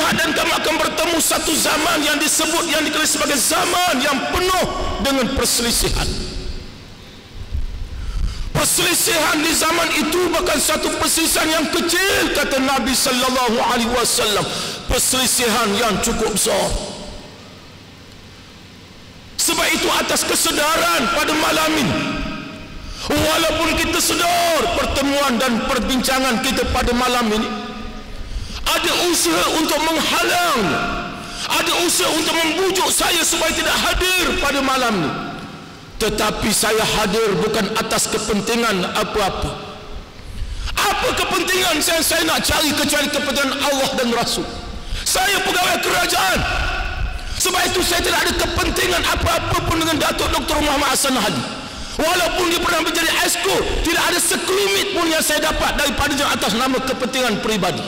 lihat dan kamu akan bertemu satu zaman yang dikenal sebagai zaman yang penuh dengan perselisihan. Perselisihan di zaman itu bukan satu perselisihan yang kecil, kata Nabi sallallahu alaihi wasallam, perselisihan yang cukup besar. Sebab itu atas kesedaran pada malam ini, walaupun kita sedar pertemuan dan perbincangan kita pada malam ini ada usaha untuk menghalang, ada usaha untuk membujuk saya supaya tidak hadir pada malam ini, tetapi saya hadir bukan atas kepentingan apa-apa. Apa kepentingan saya nak cari kecuali kepentingan Allah dan Rasul. Saya pegawai kerajaan, sebab itu saya tidak ada kepentingan apa-apa pun dengan Datuk Dr. Muhammad Hassan Hadi. Walaupun dia pernah menjadi esko, tidak ada sekelumit pun yang saya dapat daripadanya atas nama kepentingan peribadi,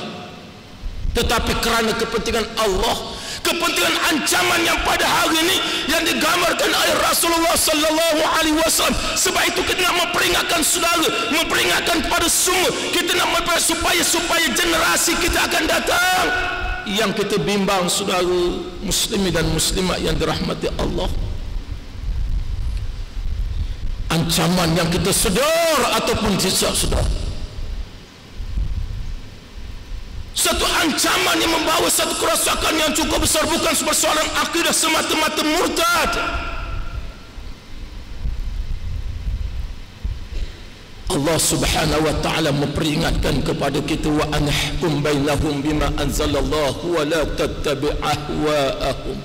tetapi kerana kepentingan Allah, kepentingan ancaman yang pada hari ini yang digambarkan oleh Rasulullah sallallahu alaihi wasallam. Sebab itu kita nak memperingatkan saudara, memperingatkan kepada semua, kita nak supaya generasi kita akan datang yang kita bimbang, saudara muslimin dan muslimat yang dirahmati Allah, ancaman yang kita sedar ataupun tidak sedar, satu ancaman yang membawa satu kerosakan yang cukup besar, bukan persoalan akidah semata-mata murtad. Allah subhanahu wa ta'ala memperingatkan kepada kita, wa anahkum bainahum bima anzalallahu wa la tattabi' ahwa'ahum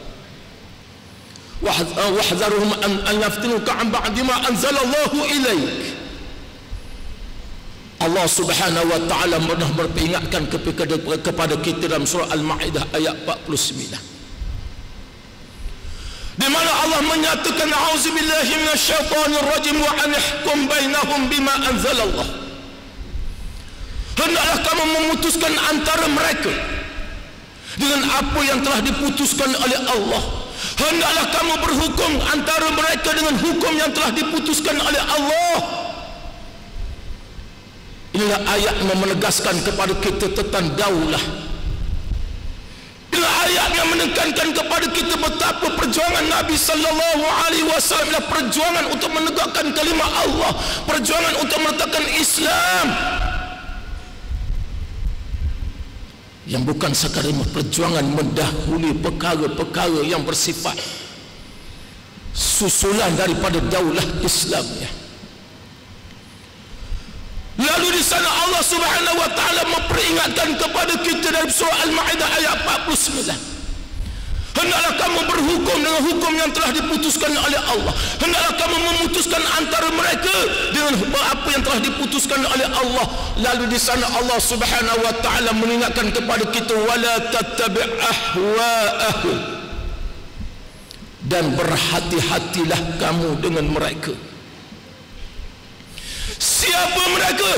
wahzaruhum an yaftinuka an ba'di ma anzalallahu ilaik. Allah subhanahu wa ta'ala pernah memperingatkan kepada kita dalam surah Al-Ma'idah ayat 49, di mana Allah menyatakan, a'udzubillahi minasyaitonir rajim, wa anihkum bainahum bima anzalallah. Hendaklah kamu memutuskan antara mereka dengan apa yang telah diputuskan oleh Allah. Hendaklah kamu berhukum antara mereka dengan hukum yang telah diputuskan oleh Allah. Inilah ayat yang menegaskan kepada kita tentang daulah. Inilah ayat yang menekankan kepada kita betapa perjuangan Nabi sallallahu alaihi wasallam adalah perjuangan untuk menegakkan kalimah Allah, perjuangan untuk meletakkan Islam, yang bukan sekadar perjuangan mendahului perkara-perkara yang bersifat susulan daripada daulah Islamnya. Lalu di sana Allah subhanahu wa ta'ala memperingatkan kepada kita dari surah Al-Ma'idah ayat 49, hendaklah kamu berhukum dengan hukum yang telah diputuskan oleh Allah. Hendaklah kamu memutuskan antara mereka dengan apa yang telah diputuskan oleh Allah. Lalu di sana Allah subhanahu wa ta'ala mengingatkan kepada kita, wala tattabi' ahwa'ahum, dan berhati-hatilah kamu dengan mereka. Siapa mereka?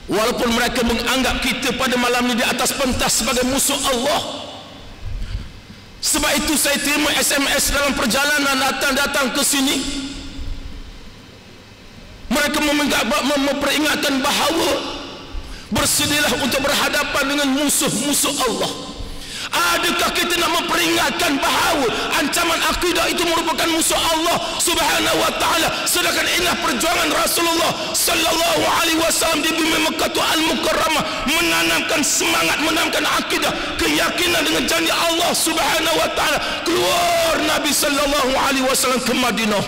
Walaupun mereka menganggap kita pada malam ini di atas pentas sebagai musuh Allah. Sebab itu saya terima SMS dalam perjalanan datang ke sini, mereka memperingatkan bahawa bersedialah untuk berhadapan dengan musuh-musuh Allah. Adakah kita nak memperingatkan bahawa ancaman akidah itu merupakan musuh Allah subhanahu wa ta'ala, sedangkan inilah perjuangan Rasulullah sallallahu alaihi wasallam di bumi Makkah Al-Mukarramah, menanamkan semangat, menanamkan akidah, keyakinan dengan janji Allah subhanahu wa ta'ala. Keluar Nabi sallallahu alaihi wasallam ke Madinah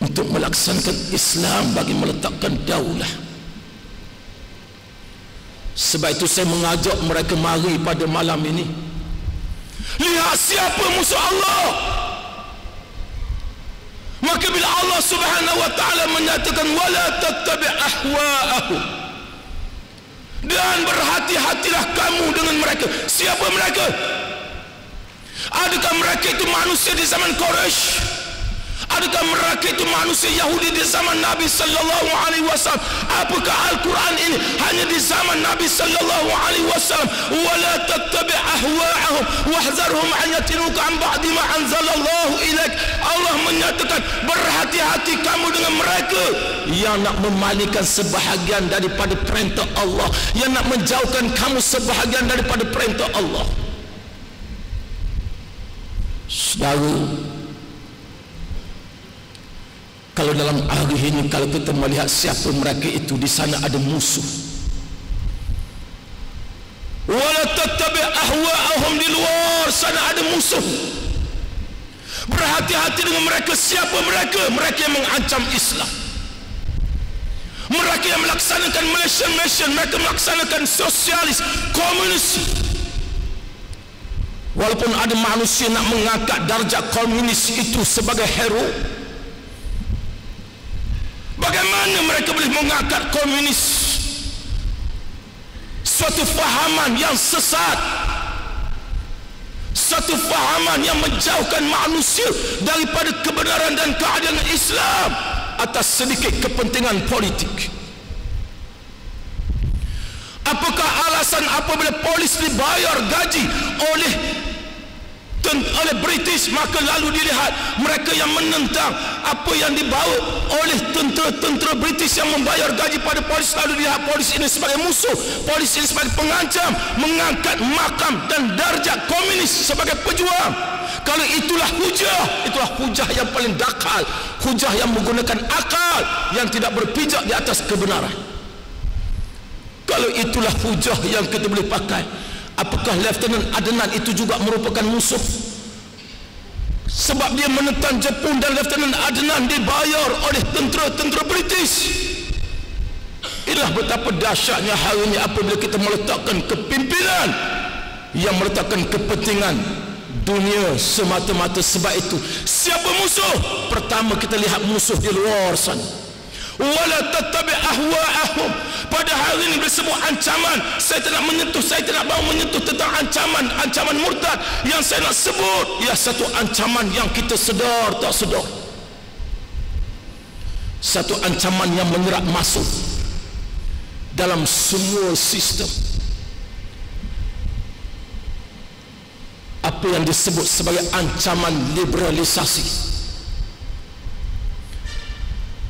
untuk melaksanakan Islam bagi meletakkan daulah. Sebab itu saya mengajak mereka mari pada malam ini, lihat siapa musuh Allah. Maka bila Allah subhanahu wa ta'ala menyatakan wala tattabi' ahwa'ahum, dan berhati-hatilah kamu dengan mereka. Siapa mereka? Adakah mereka itu manusia di zaman Quraisy? Adakah mereka itu manusia Yahudi di zaman Nabi sallallahu alaihi wasallam? Apakah Al-Quran ini hanya di zaman Nabi sallallahu alaihi wasallam? Wala tattabi' ahwa'ahum wahzarhum an yatinuka an ba'di ma anzalallahu ilaik. Allah menyatakan, berhati-hati kamu dengan mereka yang nak memalingkan sebahagian daripada perintah Allah, yang nak menjauhkan kamu sebahagian daripada perintah Allah. Saudara, kalau dalam hari ini, kalau kita melihat siapa mereka itu, di sana ada musuh. Wala tattabi' ahwa'ahum, di luar sana ada musuh. Berhati-hati dengan mereka. Siapa mereka? Mereka yang mengancam Islam, mereka yang melaksanakan Malaysian Mission, mereka melaksanakan sosialis, komunis. Walaupun ada manusia nak mengangkat darjat komunis itu sebagai hero, bagaimana mereka boleh mengangkat komunis? Suatu fahaman yang sesat, satu fahaman yang menjauhkan manusia daripada kebenaran dan keadilan Islam atas sedikit kepentingan politik. Apakah alasan apabila polis dibayar gaji oleh British, maka lalu dilihat mereka yang menentang apa yang dibawa oleh tentera British yang membayar gaji pada polis, lalu dilihat polis ini sebagai musuh, polis ini sebagai pengancam, mengangkat makam dan darjat komunis sebagai pejuang. Kalau itulah hujah yang paling dakal, hujah yang menggunakan akal, yang tidak berpijak di atas kebenaran. Kalau itulah hujah yang kita boleh pakai, apakah Lieutenant Adnan itu juga merupakan musuh? Sebab dia menentang Jepun, dan Lieutenant Adnan dibayar oleh tentera British. Inilah betapa dahsyatnya hari ini apabila kita meletakkan kepimpinan yang meletakkan kepentingan dunia semata-mata. Sebab itu, siapa musuh? Pertama kita lihat musuh di luar sana. Wala tattabi' ahwa'ahum. Pada hari ini disebut ancaman. Saya tidak menyentuh, saya tidak mahu menyentuh tentang ancaman murtad. Yang saya nak sebut ialah satu ancaman yang kita sedar tak sedar, satu ancaman yang menyerap masuk dalam semua sistem. Apa yang disebut sebagai ancaman liberalisasi.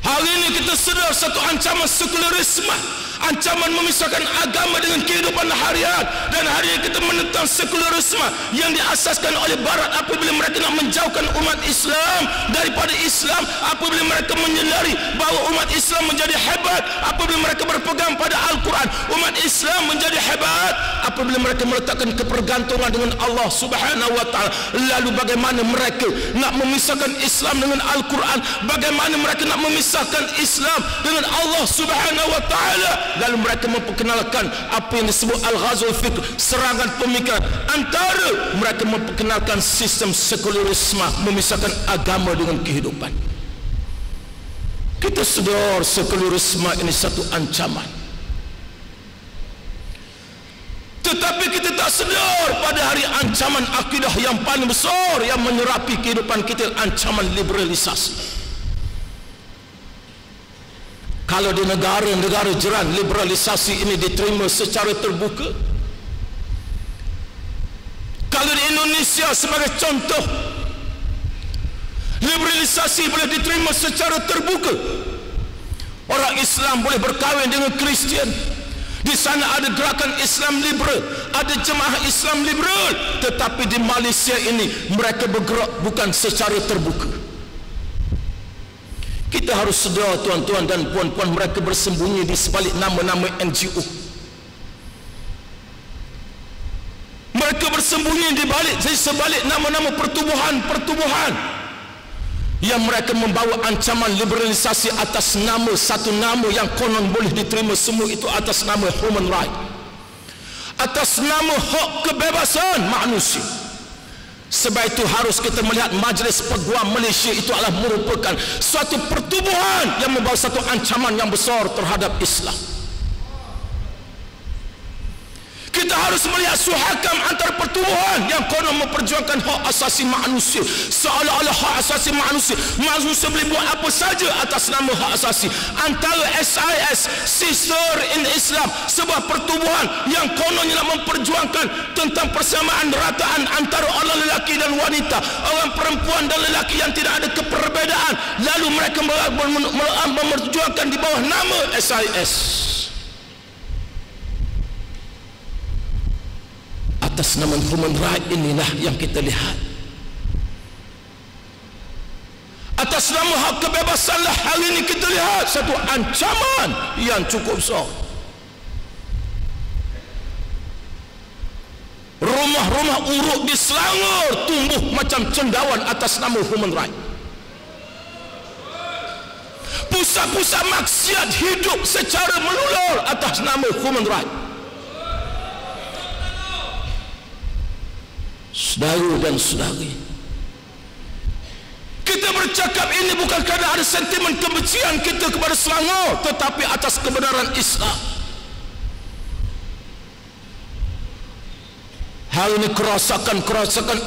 Hari ini kita sedar satu ancaman sekularisme, ancaman memisahkan agama dengan kehidupan harian. Dan hari ini kita menentang sekularisme yang diasaskan oleh Barat apabila mereka nak menjauhkan umat Islam daripada Islam, apabila mereka menyedari bahawa umat Islam menjadi hebat apabila mereka berpegang pada Al-Quran. Umat Islam menjadi hebat apabila mereka meletakkan kepergantungan dengan Allah Subhanahu wa ta'ala. Lalu bagaimana mereka nak memisahkan Islam dengan Al-Quran? Bagaimana mereka nak memisahkan Islam dengan Allah Subhanahu wa ta'ala? Lalu mereka memperkenalkan apa yang disebut Al-Ghazwul Fikr, serangan pemikiran. Antara mereka memperkenalkan sistem sekularisme, memisahkan agama dengan kehidupan. Kita sedar sekularisme ini satu ancaman, tetapi kita tak sedar pada hari ancaman akidah yang paling besar yang menyerapi kehidupan kita, ancaman liberalisasi. Kalau di negara-negara jiran liberalisasi ini diterima secara terbuka, kalau di Indonesia sebagai contoh liberalisasi boleh diterima secara terbuka, orang Islam boleh berkahwin dengan Kristian. Di sana ada gerakan Islam liberal, ada jemaah Islam liberal. Tetapi di Malaysia ini mereka bergerak bukan secara terbuka. Kita harus sedar, tuan-tuan dan puan-puan, mereka bersembunyi di sebalik nama-nama NGO. Mereka bersembunyi di sebalik nama-nama pertubuhan yang mereka membawa ancaman liberalisasi atas nama satu nama yang konon boleh diterima semua itu, atas nama human right, atas nama hak kebebasan manusia. Sebab itu harus kita melihat Majlis Peguam Malaysia itu adalah merupakan suatu pertubuhan yang membawa satu ancaman yang besar terhadap Islam. Kita Kita harus melihat suhakam antara pertubuhan yang konon memperjuangkan hak asasi manusia, seolah-olah hak asasi manusia boleh buat apa saja atas nama hak asasi. Antara SIS, Sister in Islam, sebuah pertubuhan yang kononnya nak memperjuangkan tentang persamaan rataan antara orang lelaki dan wanita, orang perempuan dan lelaki yang tidak ada keperbedaan, lalu mereka memperjuangkan di bawah nama SIS. Atas nama human right inilah yang kita lihat. Atas nama hak kebebasanlah hari ini kita lihat satu ancaman yang cukup besar. Rumah-rumah uruk di Selangor tumbuh macam cendawan atas nama human right. Pusat-pusat maksiat hidup secara menular atas nama human right. Saudara dan saudari, kita bercakap ini bukan kerana ada sentimen kebencian kita kepada Selangor, tetapi atas kebenaran Islam. Hal ini kerosakan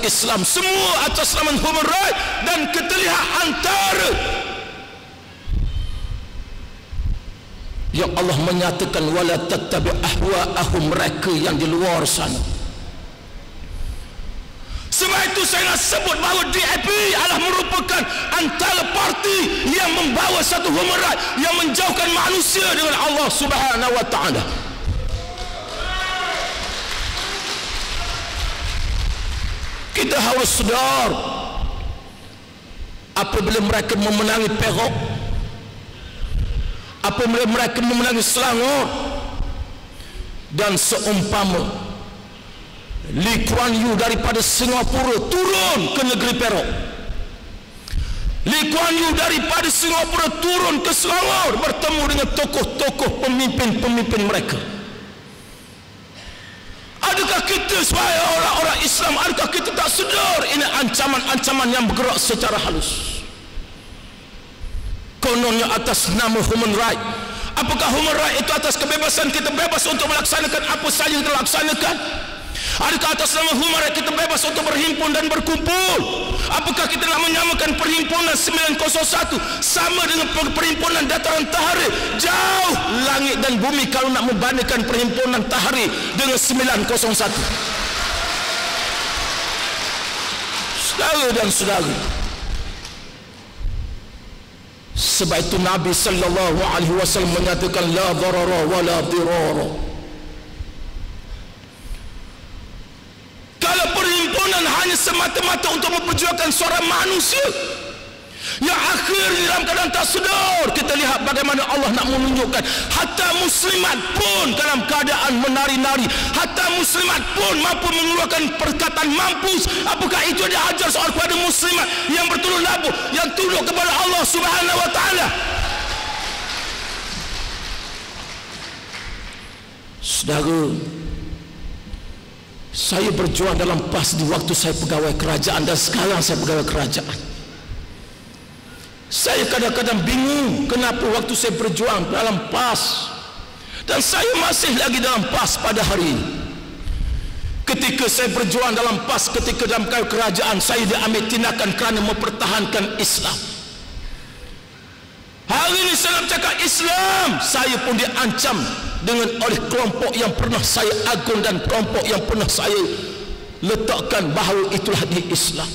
Islam semua atas nama human right, dan kita lihat antara yang Allah menyatakan wala tattabi' ahwa'ahum, mereka yang di luar sana. Sebab itu saya nak sebut bahawa DAP adalah merupakan antara parti yang membawa satu human right yang menjauhkan manusia dengan Allah Subhanahu wa taala. Kita harus sedar apabila mereka memenangi Perak, apabila mereka memenangi Selangor, dan seumpama Lee Kuan Yew daripada Singapura turun ke negeri Perak, Lee Kuan Yew daripada Singapura turun ke Selangor bertemu dengan tokoh-tokoh pemimpin mereka. Adakah kita sebagai orang-orang Islam, adakah kita tak sedar ini ancaman-ancaman yang bergerak secara halus? Kononnya atas nama human right. Apakah human right itu atas kebebasan kita bebas untuk melaksanakan apa saja kita laksanakan? Adakah atas nama human right kita bebas untuk berhimpun dan berkumpul? Apakah kita nak menyamakan perhimpunan 901 sama dengan perhimpunan Dataran Tahrir? Jauh langit dan bumi kalau nak membandingkan perhimpunan Tahrir dengan 901. Saudara dan saudari, sebab itu Nabi sallallahu alaihi wasallam menyatakan la darara wa la dirara. Kalau perhimpunan hanya semata-mata untuk memperjuangkan suara manusia, yang akhirnya dalam keadaan tak sedar, kita lihat bagaimana Allah nak menunjukkan hatta muslimat pun dalam keadaan menari-nari, hatta muslimat pun mampu mengeluarkan perkataan mampus. Apakah itu dia ajar soal kepada muslimat yang bertunduk labuh, yang tunduk kepada Allah Subhanahu wa taala? Saudara, saya berjuang dalam PAS di waktu saya pegawai kerajaan dan sekarang saya pegawai kerajaan. Saya kadang-kadang bingung kenapa waktu saya berjuang dalam PAS dan saya masih lagi dalam PAS pada hari ini. Ketika saya berjuang dalam PAS, ketika dalam kerajaan, saya diambil tindakan kerana mempertahankan Islam. Hari ini saya nak cakap Islam, saya pun diancam dengan oleh kelompok yang pernah saya agung dan kelompok yang pernah saya letakkan bahawa itulah di Islam.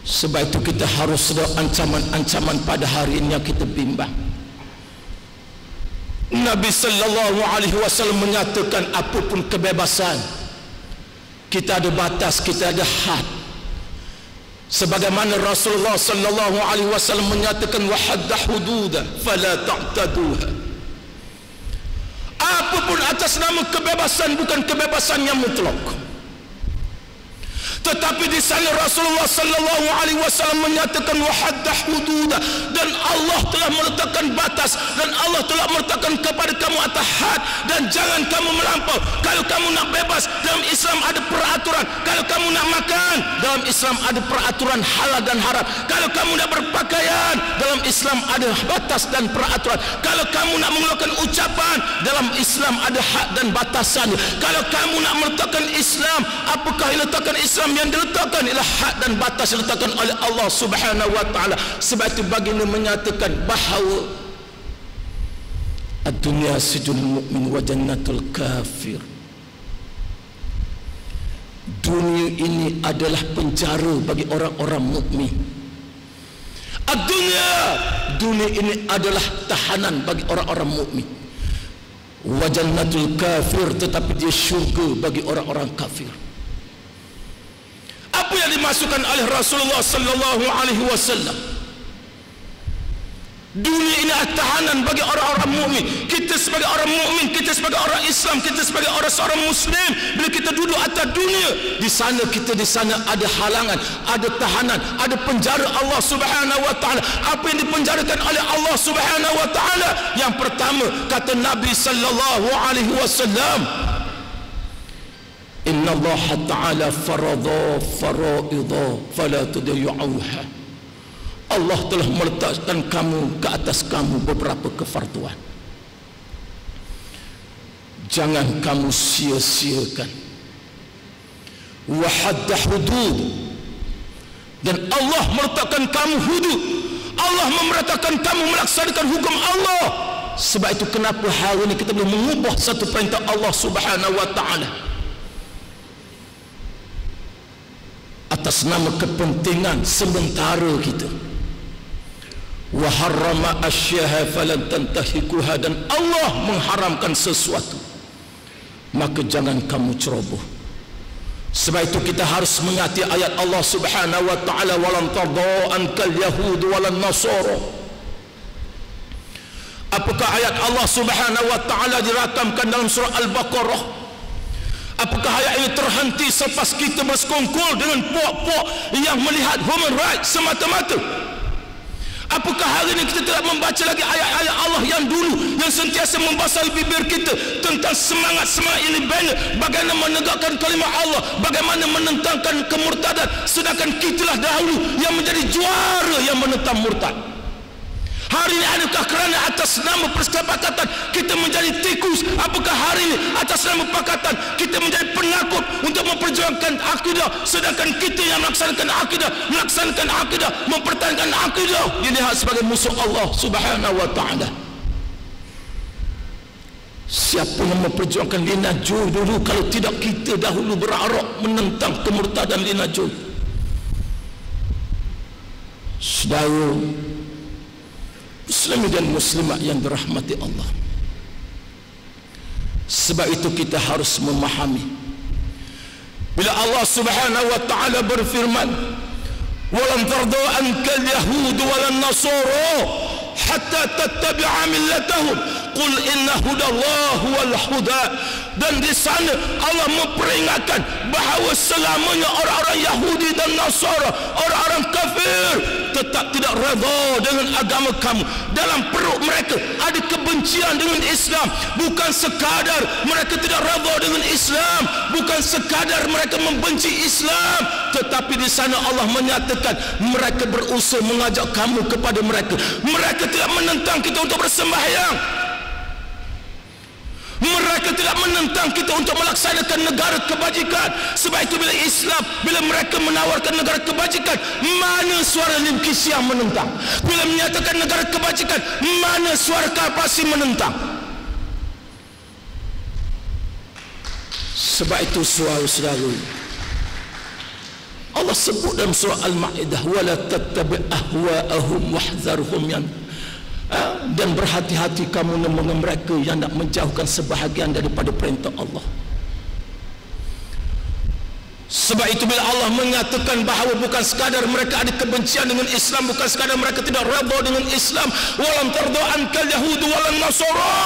Sebab itu kita harus sedar ancaman-ancaman pada hari ini yang kita bimbang. Nabi sallallahu alaihi wasallam menyatakan apapun kebebasan, kita ada batas, kita ada had. Sebagaimana Rasulullah sallallahu alaihi wasallam menyatakan wa hadda hududa fala ta'taduha. Apapun atas nama kebebasan bukan kebebasan yang mutlak. Tetapi di sana Rasulullah sallallahu alaihi wasallam menyatakan wahaddah hududa, dan Allah telah meletakkan batas, dan Allah telah meletakkan kepada kamu atas had, dan jangan kamu melampau. Kalau kamu nak bebas, dalam Islam ada peraturan. Kalau kamu nak makan, dalam Islam ada peraturan halal dan haram. Kalau kamu nak berpakaian, dalam Islam ada batas dan peraturan. Kalau kamu nak mengeluarkan ucapan, dalam Islam ada had dan batasannya. Kalau kamu nak meletakkan Islam, apakah yang letakkan Islam? Yang diletakkan ialah had dan batas yang diletakkan oleh Allah Subhanahu wa taala. Sebab itu baginda menyatakan bahawa ad-dunya sijnul mu'min wa jannatul kafir. Dunia ini adalah penjara bagi orang-orang mukmin. Dunia ini adalah tahanan bagi orang-orang mukmin. Wa jannatul kafir, tetapi dia syurga bagi orang-orang kafir. Apa yang dimasukkan oleh Rasulullah sallallahu alaihi wasallam? Dunia ini adalah tahanan bagi orang-orang mukmin. Kita sebagai orang mukmin, kita sebagai orang Islam, kita sebagai seorang Muslim, bila kita duduk atas dunia, di sana ada halangan, ada tahanan, ada penjara Allah Subhanahu wa taala. Apa yang dipenjarakan oleh Allah Subhanahu wa taala? Yang pertama, kata Nabi sallallahu alaihi wasallam, Inna Allah Ta'ala farada faraidha fala tudayyuha. Allah telah meletakkan kamu ke atas kamu beberapa kefarduan. Jangan kamu sia-siakan. Wa hadda hudud, dan Allah meletakkan kamu hudud. Allah memerintahkan kamu melaksanakan hukum Allah. Sebab itu kenapa hari ini kita boleh mengubah satu perintah Allah Subhanahu wa taala atas nama kepentingan sementara kita. Wa harrama asyaha falan tantahikuha, dan Allah mengharamkan sesuatu, maka jangan kamu ceroboh. Sebab itu kita harus mengingati ayat Allah Subhanahu wa taala, walan tadha ankal yahud walan nasara. Apakah ayat Allah Subhanahu wa taala dirakamkan dalam surah Al-Baqarah? Apakah ayat ini terhenti selepas kita bersekongkol dengan puak-puak yang melihat human rights semata-mata? Apakah hari ini kita tidak membaca lagi ayat-ayat Allah yang dulu, yang sentiasa membasahi bibir kita tentang semangat-semangat ini banyak, bagaimana menegakkan kalimah Allah, bagaimana menentangkan kemurtadan, sedangkan kitalah dahulu yang menjadi juara yang menentang murtad. Hari ini adakah kerana atas nama persepakatan kita menjadi tikus? Apakah hari ini atas nama pakatan kita menjadi penakut untuk memperjuangkan akidah, sedangkan kita yang melaksanakan akidah, mempertahankan akidah dilihat sebagai musuh Allah Subhanahu wa taala? Siapa yang memperjuangkan Lina Joy dulu kalau tidak kita dahulu berarak menentang kemurtadan Lina Joy? Saudara Muslim dan muslimat yang dirahmati Allah, sebab itu kita harus memahami bila Allah Subhanahu wa taala berfirman, walan tarda ankal yahud walan nasara hatta tattabi'a millatahum qul inna hudallahi wal huda. Dan di sana Allah memperingatkan bahawa selamanya orang-orang Yahudi dan Nasara, orang-orang kafir, tetap tidak redha dengan agama kamu. Dalam perut mereka ada kebencian dengan Islam. Bukan sekadar mereka tidak redha dengan Islam, bukan sekadar mereka membenci Islam, tetapi di sana Allah menyatakan mereka berusaha mengajak kamu kepada mereka. Mereka tidak menentang kita untuk bersembahyang, mereka tidak menentang kita untuk melaksanakan negara kebajikan. Sebab itu bila Islam, bila mereka menawarkan negara kebajikan, mana suara Lim Kisiang menentang? Bila menyatakan negara kebajikan, mana suara Karpasi menentang? Sebab itu saudara-saudara, Allah sebut dalam surah Al-Ma'idah, wala tattabi' ahwa'ahum wahdharhum, yang dan berhati-hati kamu dengan mereka yang nak menjauhkan sebahagian daripada perintah Allah. Sebab itu bila Allah mengatakan bahawa bukan sekadar mereka ada kebencian dengan Islam, bukan sekadar mereka tidak redha dengan Islam, walam tarda ankal yahud walan nasara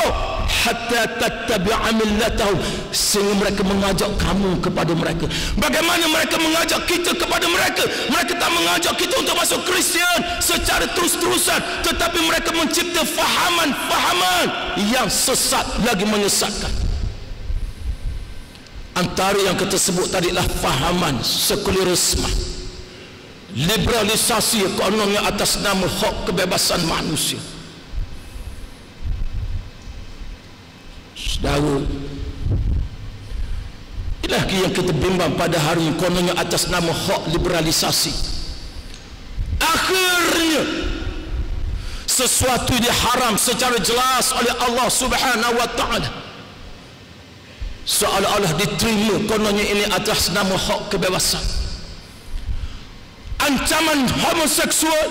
hatta tattabi'a millatahum, sehingga mereka mengajak kamu kepada mereka. Bagaimana mereka mengajak kita kepada mereka? Mereka tak mengajak kita untuk masuk Kristian secara terus-terusan, tetapi mereka mencipta fahaman yang sesat lagi menyesatkan. Antara yang kita sebut tadi adalah fahaman sekularisme, liberalisasi kononnya atas nama hak kebebasan manusia. Saudara, inilah yang kita bimbang pada hari ini, kononnya atas nama hak liberalisasi. Akhirnya sesuatu diharam secara jelas oleh Allah Subhanahu wa taala, seolah-olah diterima kononnya ini atas nama hak kebebasan. Ancaman homoseksual,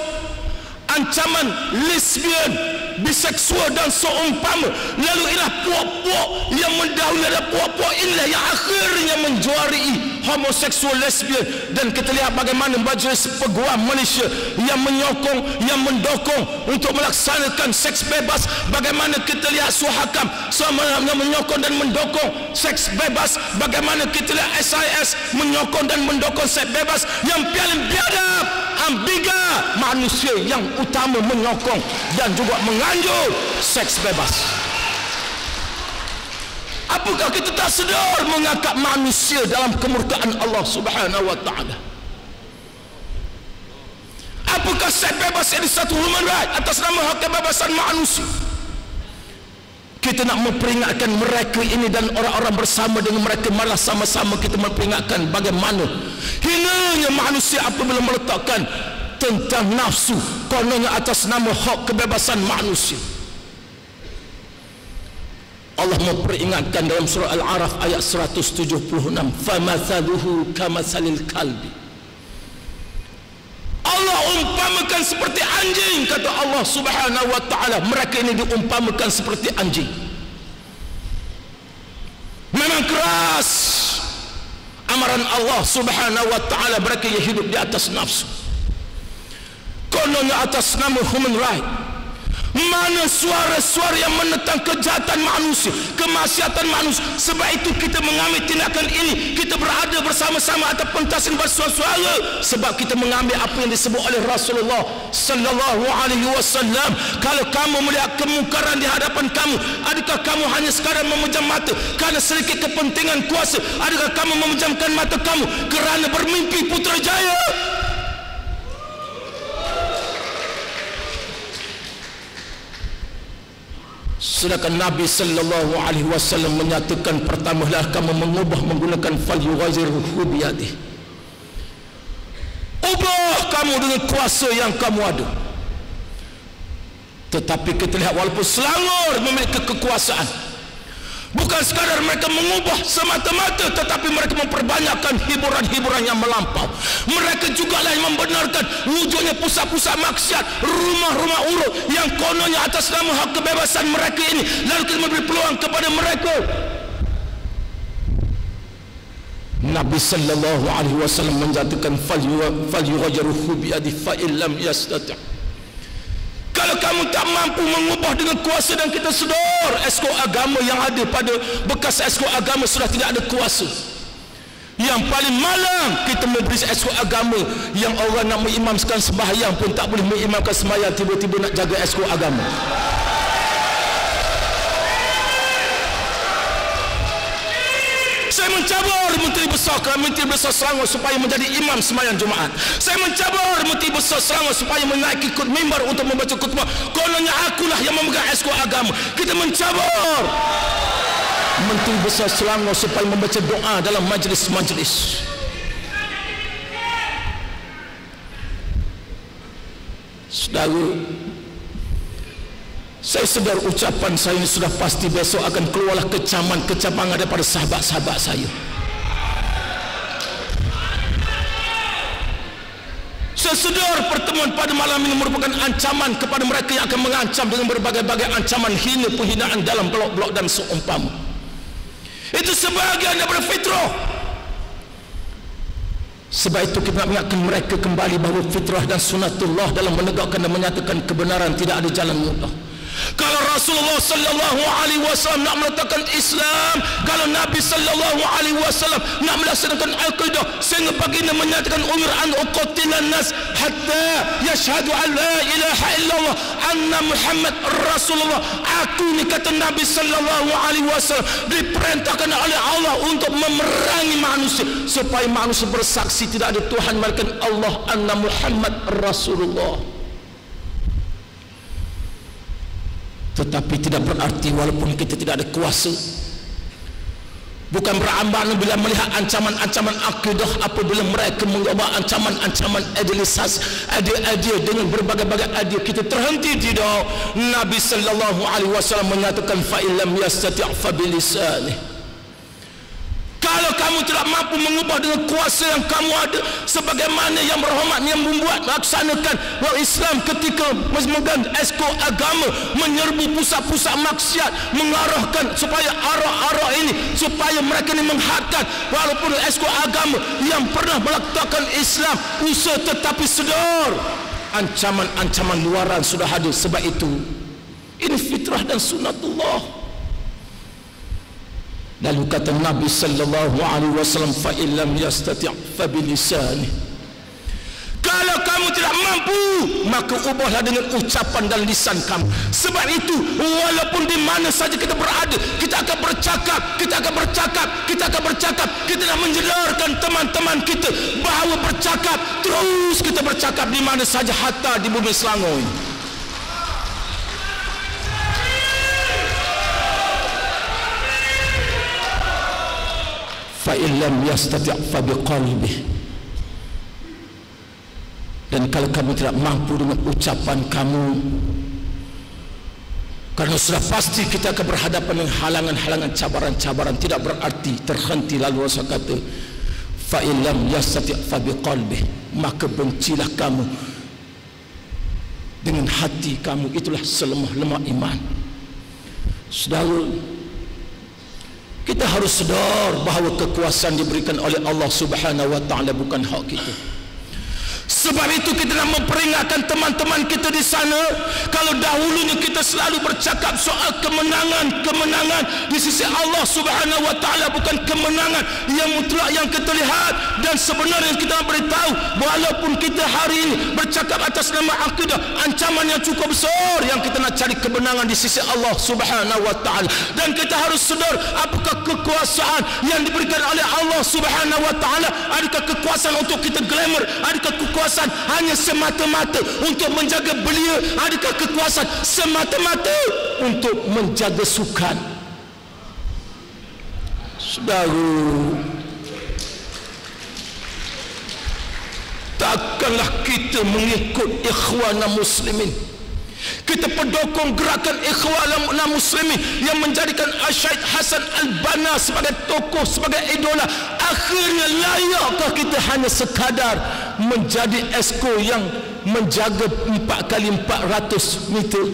ancaman lesbian, biseksual dan seumpama. Lalu ialah puak-puak yang mendahului, ada puak-puak inilah yang akhirnya menjuarai homoseksual, lesbian. Dan kita lihat bagaimana Majlis Peguam Malaysia yang menyokong, yang mendukung untuk melaksanakan seks bebas. Bagaimana kita lihat Suhakam yang menyokong dan mendukung seks bebas. Bagaimana kita lihat SIS menyokong dan mendukung seks bebas. Yang paling biadab, ambiga, manusia yang utama menyokong dan juga menganjur seks bebas. Apakah kita tak sedar mengangkat manusia dalam kemurkaan Allah Subhanahu wa taala? Apakah seks bebas ini satu human right atas nama hak kebebasan manusia? Kita nak memperingatkan mereka ini dan orang-orang bersama dengan mereka, malah sama-sama kita memperingatkan bagaimana hinanya manusia apabila meletakkan tentang nafsu kononnya atas nama hak kebebasan manusia. Allah memperingatkan dalam surah Al-A'raf ayat 176, famathaluhu kamathalil kalbi. Allah umpamakan seperti anjing, kata Allah Subhanahu wa taala. Mereka ini diumpamakan seperti anjing. Memang keras amaran Allah Subhanahu wa taala, mereka yang hidup di atas nafsu. Kononnya atas nama human right. Mana suara-suara yang menentang kejahatan manusia, kemaksiatan manusia. Sebab itu kita mengambil tindakan ini. Kita berada bersama-sama atas pentasan bersuara-suara, sebab kita mengambil apa yang disebut oleh Rasulullah sallallahu alaihi wasallam. Kalau kamu melihat kemungkaran di hadapan kamu, adakah kamu hanya sekadar memejam mata kerana sedikit kepentingan kuasa? Adakah kamu memejamkan mata kamu kerana bermimpi Putrajaya? Sedangkan Nabi sallallahu alaihi wasallam menyatakan, pertamalah kamu mengubah menggunakan fal yughayyiruhu biyadihi. Ubah kamu dengan kuasa yang kamu ada. Tetapi kita lihat walaupun Selangor memiliki kekuasaan, bukan sekadar mereka mengubah semata-mata, tetapi mereka memperbanyakkan hiburan-hiburan yang melampau. Mereka juga lah yang membenarkan wujudnya pusat-pusat maksiat, rumah-rumah urut yang kononnya atas nama hak kebebasan mereka ini. Lalu kita memberi peluang kepada mereka. Nabi sallallahu alaihi wasallam menjatuhkan fal yughayyiruhu biyadihi fa illam yastati'. Kalau kamu tak mampu mengubah dengan kuasa, dan kita sedar esko agama yang ada pada bekas esko agama sudah tidak ada kuasa. Yang paling malang kita memberi esko agama yang orang nak mengimamkan sembahyang pun tak boleh mengimamkan sembahyang, tiba-tiba nak jaga esko agama. Saya mencabar Menteri Besar Selangor supaya menjadi imam sembahyang Jumaat. Saya mencabar Menteri Besar Selangor supaya menaiki mimbar untuk membaca khutbah. Kononnya akulah yang memegang esko agama. Kita mencabar Menteri Besar Selangor supaya membaca doa dalam majlis-majlis. Saudara, saya sedar ucapan saya ini sudah pasti besok akan keluarlah kecaman daripada sahabat-sahabat saya. Saya sedar pertemuan pada malam ini merupakan ancaman kepada mereka yang akan mengancam dengan berbagai-bagai ancaman hina, penghinaan dalam blok-blok dan seumpama. Itu sebahagian daripada fitrah. Sebab itu kita nak mengingatkan mereka kembali bahawa fitrah dan sunatullah dalam menegakkan dan menyatakan kebenaran tidak ada jalan mudah. Kalau Rasulullah sallallahu alaihi wasallam nak meletakkan Islam, kalau Nabi sallallahu alaihi wasallam nak melaksanakan akidah, sehingga baginda menyatakan umir an uqatilan nas hatta yashhadu an la ilaha illallah anna Muhammad Rasulullah. Aku ni, kata Nabi sallallahu alaihi wasallam, diperintahkan oleh Allah untuk memerangi manusia supaya manusia bersaksi tidak ada Tuhan melainkan Allah, anna Muhammad Rasulullah. Tetapi tidak berarti walaupun kita tidak ada kuasa, bukan beramban bila melihat ancaman-ancaman akidah, apabila mereka membawa ancaman-ancaman idea dengan berbagai-bagai idea, kita terhenti. Tidak. Nabi sallallahu alaihi wasallam menyatakan fa illam yastati' fa bilisanihi. Kalau kamu tidak mampu mengubah dengan kuasa yang kamu ada, sebagaimana yang berhormat yang membuat melaksanakan Islam ketika memegang esko agama, menyerbu pusat-pusat maksiat, mengarahkan supaya arah-arah ini, supaya mereka ini menghadkan walaupun esko agama yang pernah melaksanakan Islam usaha, tetapi sedar ancaman-ancaman luaran sudah ada. Sebab itu ini fitrah dan sunnatullah. Lalu kata Nabi sallallahu alaihi wasallam fa illam yastati' fa bilisani. Kalau kamu tidak mampu, maka ubahlah dengan ucapan dan lisan kamu. Sebab itu walaupun di mana saja kita berada, kita akan bercakap, kita nak menjelarkan teman-teman kita bahawa bercakap, terus kita bercakap di mana saja, hatta di bumi Selangor ini. Fa illam yastati' fa biqalbihi. Dan kalau kamu tidak mampu dengan ucapan kamu, karena sudah pasti kita akan berhadapan dengan halangan-halangan, cabaran-cabaran, tidak berarti terhenti. Lalu Rasul kata fa illam yastati' fa biqalbihi, maka bencilah kamu dengan hati kamu. Itulah selemah-lemah iman. Saudara, kita harus sedar bahawa kekuasaan diberikan oleh Allah Subhanahu wa taala, bukan hak kita. Sebab itu kita nak memperingatkan teman-teman kita di sana. Kalau dahulunya kita selalu bercakap soal kemenangan di sisi Allah Subhanahu wa taala, bukan kemenangan yang mutlak yang kita lihat. Dan sebenarnya kita beritahu, walaupun kita hari ini bercakap atas nama akidah, ancaman yang cukup besar yang kita nak cari kemenangan di sisi Allah Subhanahu wa taala. Dan kita harus sedar apakah kekuasaan yang diberikan oleh Allah Subhanahu wa taala. Adakah kekuasaan untuk kita glamour? Adakah kekuasaan hanya semata-mata untuk menjaga belia? Adakah kekuasaan semata-mata untuk menjaga sukan? Saudara, takkanlah kita mengikut ikhwana muslimin, kita pendukung gerakan ikhwana muslimin yang menjadikan Syed Hasan Al-Banna sebagai tokoh, sebagai idola. Akhirnya layakkah kita hanya sekadar menjadi esko yang menjaga 4x400 meter?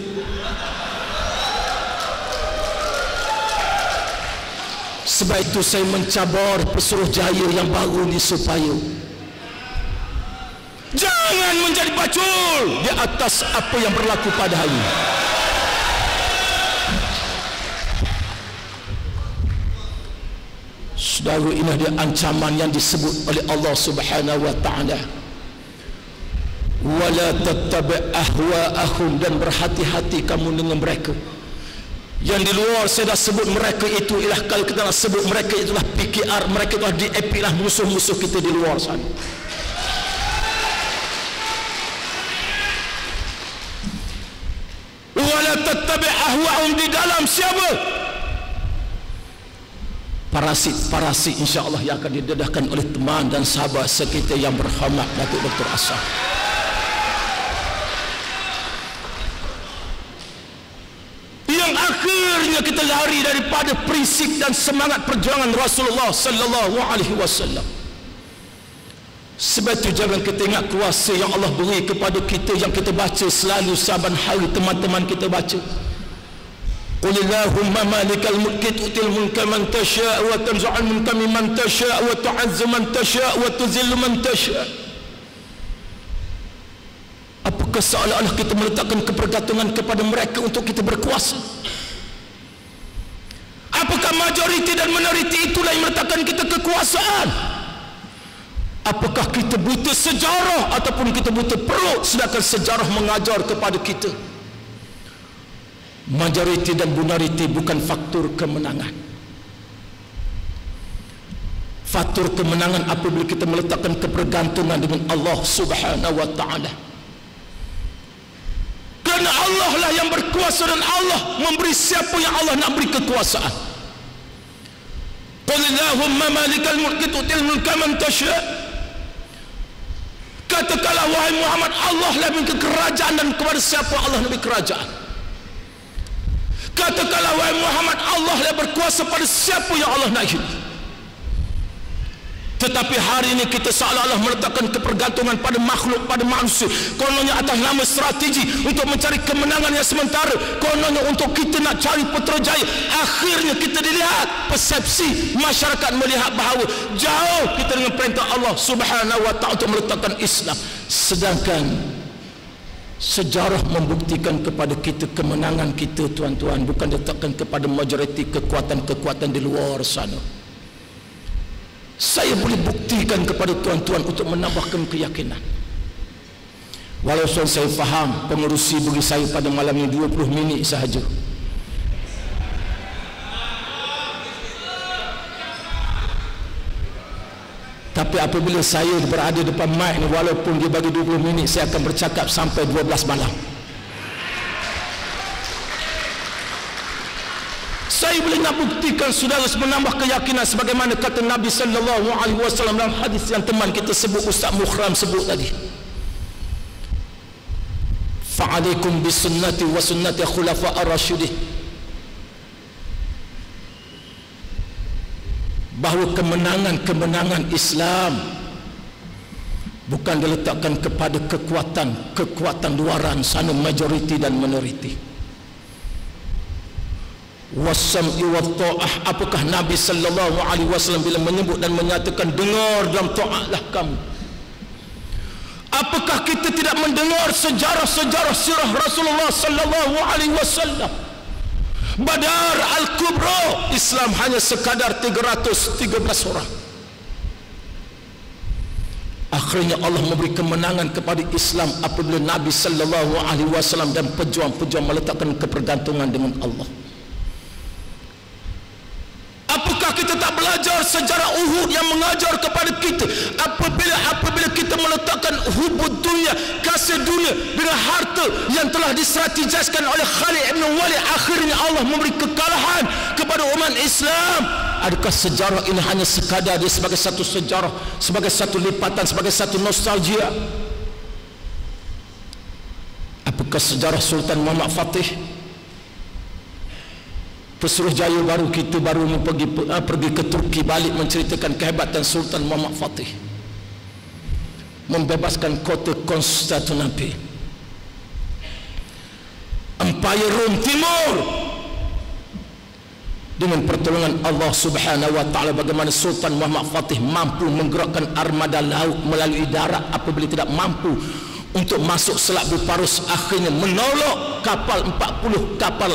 Sebab itu saya mencabar Pesuruhjaya yang baru ni supaya jangan menjadi bacul di atas apa yang berlaku pada hari ini. Saudara, ini dia ancaman yang disebut oleh Allah Subhanahu wa taala. Wala tattabi' ahwa'ahum, dan berhati-hati kamu dengan mereka. Yang di luar saya dah sebut mereka itu ialah, kalau kita nak sebut mereka itulah PKR, mereka itulah DAP lah, musuh-musuh kita di luar sana. Wala tattabi' ahwa'ahum, di dalam siapa? Parasit insya-Allah yang akan didedahkan oleh teman dan sahabat sekitar yang berhormat Datuk Dr. Ashraf. Yang akhirnya kita lari daripada prinsip dan semangat perjuangan Rasulullah sallallahu alaihi wasallam. Sebab itu jangan kita ingat kuasa yang Allah beri kepada kita yang kita baca selalu saban hari, teman-teman kita baca. Qul Allahumma malikal mulki tu'til mulka man tasha' wa tanzi'ul mulka mimman tasha' wa tu'azzu man tasha' wa tuzillu man tasha'. Apa Apakah seolah-olah kita meletakkan kepergantungan kepada mereka untuk kita berkuasa? Apakah majoriti dan minoriti itulah yang meletakkan kita kekuasaan? Apakah kita buta sejarah ataupun kita buta perut, sedangkan sejarah mengajar kepada kita majoriti dan minoriti bukan faktor kemenangan. Faktor kemenangan apabila kita meletakkan kepergantungan dengan Allah Subhanahu wa taala. Kerana Allah lah yang berkuasa dan Allah memberi siapa yang Allah nak beri kekuasaan. Qul Allahumma malikal mulki tu'til mulka man tasha. Katakanlah wahai Muhammad, Allah lah memberi kerajaan dan kepada siapa Allah nak beri kerajaan. Katakanlah wahai Muhammad, Allah lah berkuasa pada siapa yang Allah nak hidup. Tetapi hari ini kita seolah-olah meletakkan kepergantungan pada makhluk, pada manusia, kononnya atas nama strategi untuk mencari kemenangan yang sementara, kononnya untuk kita nak cari putrajaya. Akhirnya kita dilihat, persepsi masyarakat melihat bahawa jauh kita dengan perintah Allah Subhanahu wa ta'ala untuk meletakkan Islam, sedangkan sejarah membuktikan kepada kita kemenangan kita, tuan-tuan, bukan diletakkan kepada majoriti kekuatan-kekuatan di luar sana. Saya boleh buktikan kepada tuan-tuan untuk menambahkan keyakinan. Walaupun saya faham pengerusi bagi saya pada malam ini 20 minit sahaja. Tapi apabila saya berada depan mic ni, walaupun dia bagi 20 minit, saya akan bercakap sampai 12 malam. Saya boleh nak buktikan saudara, menambah keyakinan sebagaimana kata Nabi sallallahu alaihi wasallam dalam hadis yang teman kita sebut, Ustaz Mukhram sebut tadi. Fa'alaikum bisunnati wa sunnati khulafa'ir rasyidin. Bahawa kemenangan Islam bukan diletakkan kepada kekuatan luaran sana, majoriti dan minoriti. Wasam'i wa ta'ah. Apakah Nabi sallallahu alaihi wasallam bila menyebut dan menyatakan dengar dan ta'ahlah kamu? Apakah kita tidak mendengar sejarah-sejarah sirah Rasulullah sallallahu alaihi wasallam? Badar Al-Kubra, Islam hanya sekadar 313 orang. Akhirnya Allah memberi kemenangan kepada Islam apabila Nabi sallallahu alaihi wasallam dan pejuang-pejuang meletakkan kepergantungan dengan Allah. Apakah kita tak belajar sejarah Uhud yang mengajar kepada kita apabila kita meletakkan hubud dunia, kasih dunia dengan harta yang telah distrategiskan oleh Khalid bin Walid, akhirnya Allah memberi kekalahan kepada umat Islam. Adakah sejarah ini hanya sekadar dia sebagai satu sejarah, sebagai satu lipatan, sebagai satu nostalgia? Apakah sejarah Sultan Muhammad Fatih, pesuruh jaya baru kita baru pergi ke Turki, balik menceritakan kehebatan Sultan Muhammad Fatih membebaskan kota Konstantinopel, Empire Rom Timur, dengan pertolongan Allah Subhanahu wa taala. Bagaimana Sultan Muhammad Fatih mampu menggerakkan armada laut melalui darat apabila tidak mampu untuk masuk Selat Buparus, akhirnya menolak kapal 40 kapal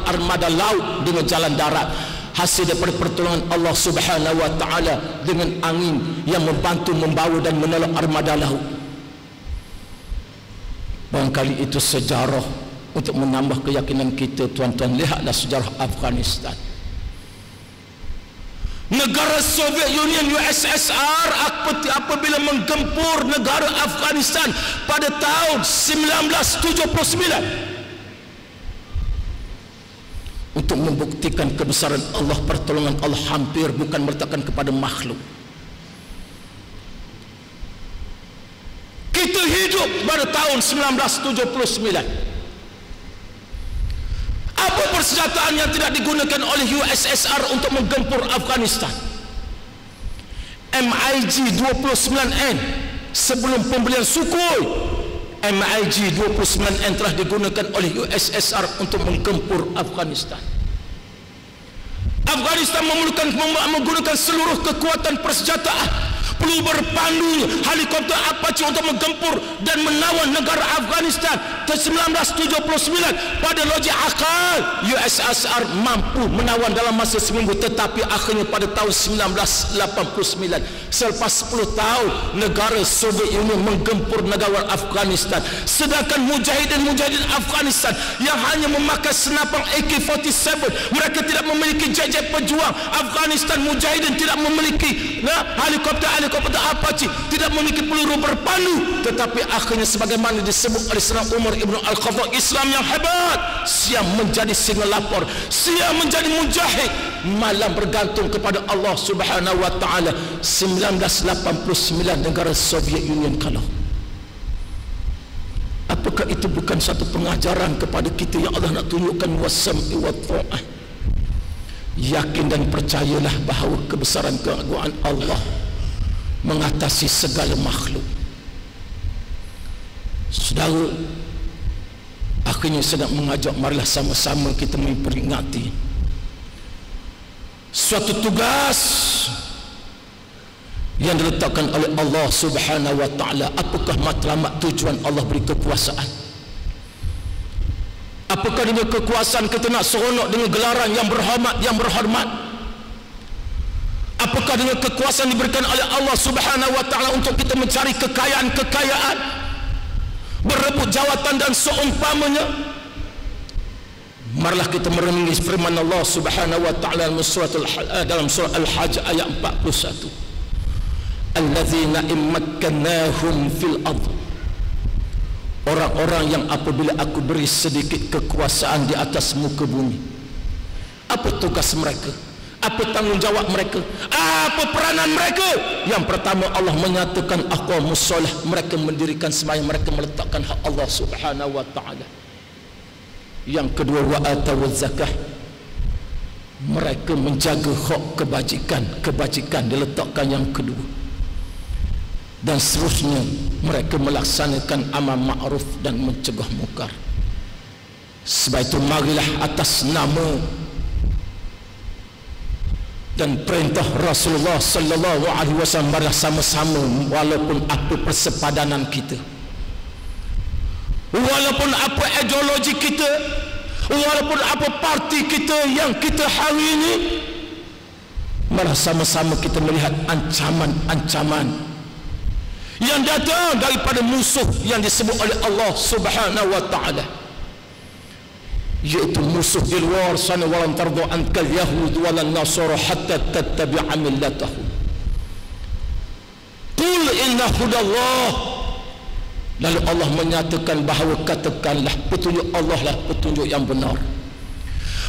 armada laut dengan jalan darat, hasil daripada pertolongan Allah Subhanahu wa taala dengan angin yang membantu membawa dan menolak armada laut. Barangkali itu sejarah untuk menambah keyakinan kita, tuan-tuan. Lihatlah sejarah Afghanistan. Negara Soviet Union USSR apabila menggempur negara Afghanistan pada tahun 1979 untuk membuktikan kebesaran Allah, pertolongan Allah hampir bukan meletakkan kepada makhluk. Kita hidup pada tahun 1979. Apa persenjataan yang tidak digunakan oleh USSR untuk menggempur Afghanistan? MiG-29N sebelum pembelian Sukhoi, MiG-29N telah digunakan oleh USSR untuk menggempur Afghanistan. Afghanistan menggunakan seluruh kekuatan persenjataan perlu berpandunya helikopter Apache untuk menggempur dan menawan negara Afghanistan tahun 1979. Pada logik akal USSR mampu menawan dalam masa seminggu, tetapi akhirnya pada tahun 1989 selepas 10 tahun negara Soviet Union menggempur negara Afghanistan, sedangkan mujahidin Afghanistan yang hanya memakai senapan AK-47, mereka tidak memiliki jet-jet pejuang. Afghanistan mujahidin tidak memiliki helikopter Apache, tidak memiliki peluru berpandu, tetapi akhirnya sebagaimana disebut oleh Sayyidina Umar Ibn Al-Khattab, Islam yang hebat siap menjadi singa lapor, siap menjadi mujahid, malam bergantung kepada Allah Subhanahu wa taala. 1989 negara Soviet Union kalah. Apakah itu bukan satu pengajaran kepada kita yang Allah nak tunjukkan wasam'i wa ta'ah? Yakin dan percayalah bahawa kebesaran keagungan Allah mengatasi segala makhluk. Saudara, akhirnya sedang mengajak, marilah sama-sama kita memperingati suatu tugas yang diletakkan oleh Allah Subhanahu wa taala. Apakah matlamat tujuan Allah beri kekuasaan? Apakah dengan kekuasaan kita nak seronok dengan gelaran yang berhormat? Apakah dengan kekuasaan diberikan oleh Allah Subhanahu wa taala untuk kita mencari kekayaan, berebut jawatan dan seumpamanya? Marilah kita merenungi firman Allah Subhanahu wa taala dalam surah Al-Hajj ayat 41. Allazina immakkannahum fil ard, orang-orang yang apabila aku beri sedikit kekuasaan di atas muka bumi. Apa tugas mereka? Apa tanggungjawab mereka? Apa peranan mereka? Yang pertama, Allah menyatakan aqamus shalah, mereka mendirikan sembahyang, mereka meletakkan hak Allah Subhanahu wa taala. Yang kedua, wa atawuz zakah, mereka menjaga hak kebajikan diletakkan yang kedua. Dan seterusnya, mereka melaksanakan amal ma'ruf dan mencegah mungkar. Sebab itu marilah atas nama dan perintah Rasulullah sallallahu alaihi wasallam, marilah sama-sama, walaupun apa persepadanan kita, walaupun apa ideologi kita, walaupun apa parti kita yang kita hari ini, marilah sama-sama kita melihat ancaman yang datang daripada musuh yang disebut oleh Allah Subhanahu wa taala, yaitu musuh di luar sana. Walan tardu ankal yahud walan nasara hatta tattabi'a millatahum. Qul inna hudallah. Lalu Allah menyatakan bahawa katakanlah petunjuk Allah lah petunjuk yang benar.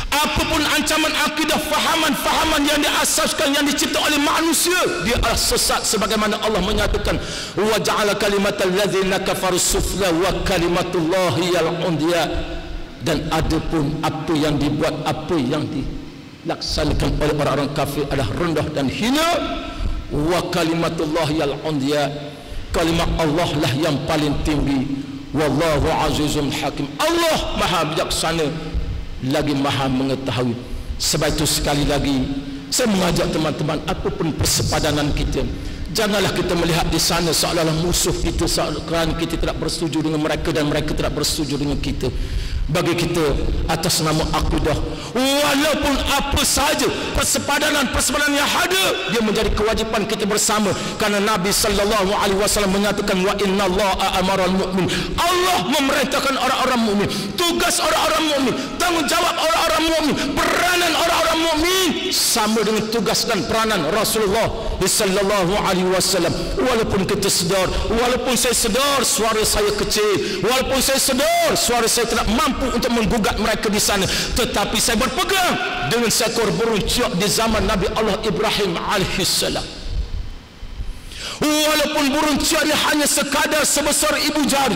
Apapun ancaman akidah, fahaman yang diasaskan, yang dicipta oleh manusia, dia adalah sesat. Sebagaimana Allah menyatakan, wa ja'ala kalimatal ladzina kafaru sufla wa kalimatullahi al-'ulya. Dan adapun apa yang dibuat, apa yang dilaksanakan oleh orang-orang kafir adalah rendah dan hina. Wa kalimatullahi al-'ulya, kalimat Allah lah yang paling tinggi. Wallahu azizun hakim, Allah maha bijaksana lagi maha mengetahui. Sebab itu sekali lagi saya mengajak teman-teman, apapun persepadanan kita, janganlah kita melihat di sana seolah-olah musuh kita kerana kita tidak bersetuju dengan mereka dan mereka tidak bersetuju dengan kita. Bagi kita, atas nama akidah, walaupun apa sahaja persepadanan yang ada, dia menjadi kewajipan kita bersama. Karena Nabi sallallahu alaihi wasallam menyatakan, wa innallaha amaral mu'min, Allah memerintahkan orang-orang mukmin, tugas orang-orang mukmin, tanggungjawab orang-orang mukmin, peranan orang-orang mukmin sama dengan tugas dan peranan Rasulullah sallallahu alaihi wasallam. Walaupun kita sedar, walaupun saya sedar suara saya kecil, walaupun saya sedar suara saya tidak mampu untuk menggugat mereka di sana, tetapi saya berpegang dengan seekor burung ciak di zaman Nabi Allah Ibrahim alaihissalam. Walaupun burung ciak ini hanya sekadar sebesar ibu jari,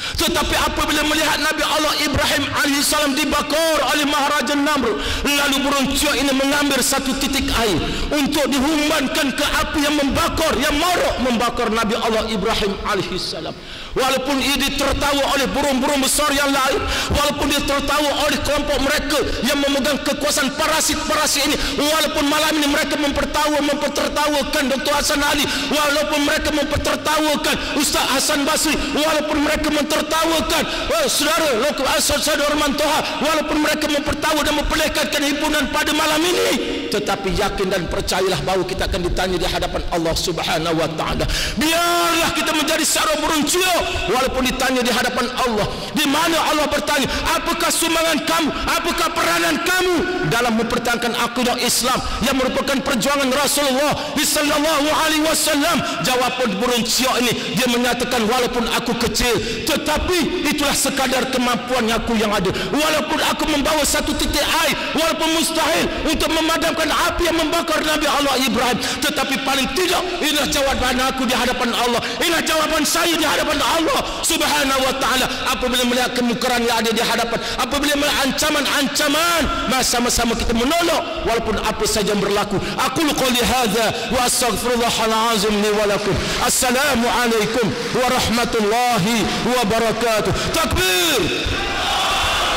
Tetapi apabila melihat Nabi Allah Ibrahim alaihissalam dibakar oleh Maharaja Namrud, lalu burung ciok ini mengambil satu titik air untuk dihumbankan ke api yang membakar, yang marah membakar Nabi Allah Ibrahim alaihissalam. Walaupun ia ditertawa oleh burung-burung besar yang lain, walaupun dia tertawa oleh kelompok mereka yang memegang kekuasaan parasit-parasit ini, walaupun malam ini mereka mempertertawakan Dr. Hasan Ali, walaupun mereka mempertertawakan Ustaz Hasan Basri, walaupun mereka mentertawakan saudara Orman Toha, walaupun mereka mempertawa dan memperlekatkan himpunan pada malam ini, tetapi yakin dan percayalah bahawa kita akan ditanya di hadapan Allah Subhanahu wa taala. Biarlah kita menjadi seorang burung ciok, walaupun ditanya di hadapan Allah, di mana Allah bertanya, apakah sumbangan kamu, apakah peranan kamu dalam mempertahankan akidah Islam yang merupakan perjuangan Rasulullah sallallahu alaihi wasallam. Jawapan burung ciok ini, dia menyatakan, walaupun aku kecil, tetapi itulah sekadar kemampuan aku yang ada. Walaupun aku membawa satu titik air, walaupun mustahil untuk memadamkan api yang membakar Nabi Allah Ibrahim, tetapi paling tidak inilah jawaban aku di hadapan Allah, inilah jawaban saya di hadapan Allah Subhanahu wa taala. Apabila melihat kemungkaran yang ada di hadapan, apabila melihat ancaman-ancaman, sama-sama kita menolak walaupun apa saja yang berlaku. Aku qouli hadza wa astaghfirullahal azim li wa lakum. Assalamu alaikum warahmatullahi wabarakatuh. Takbir,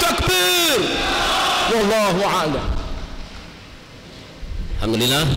takbir, wallahu a'lam. Alhamdulillah.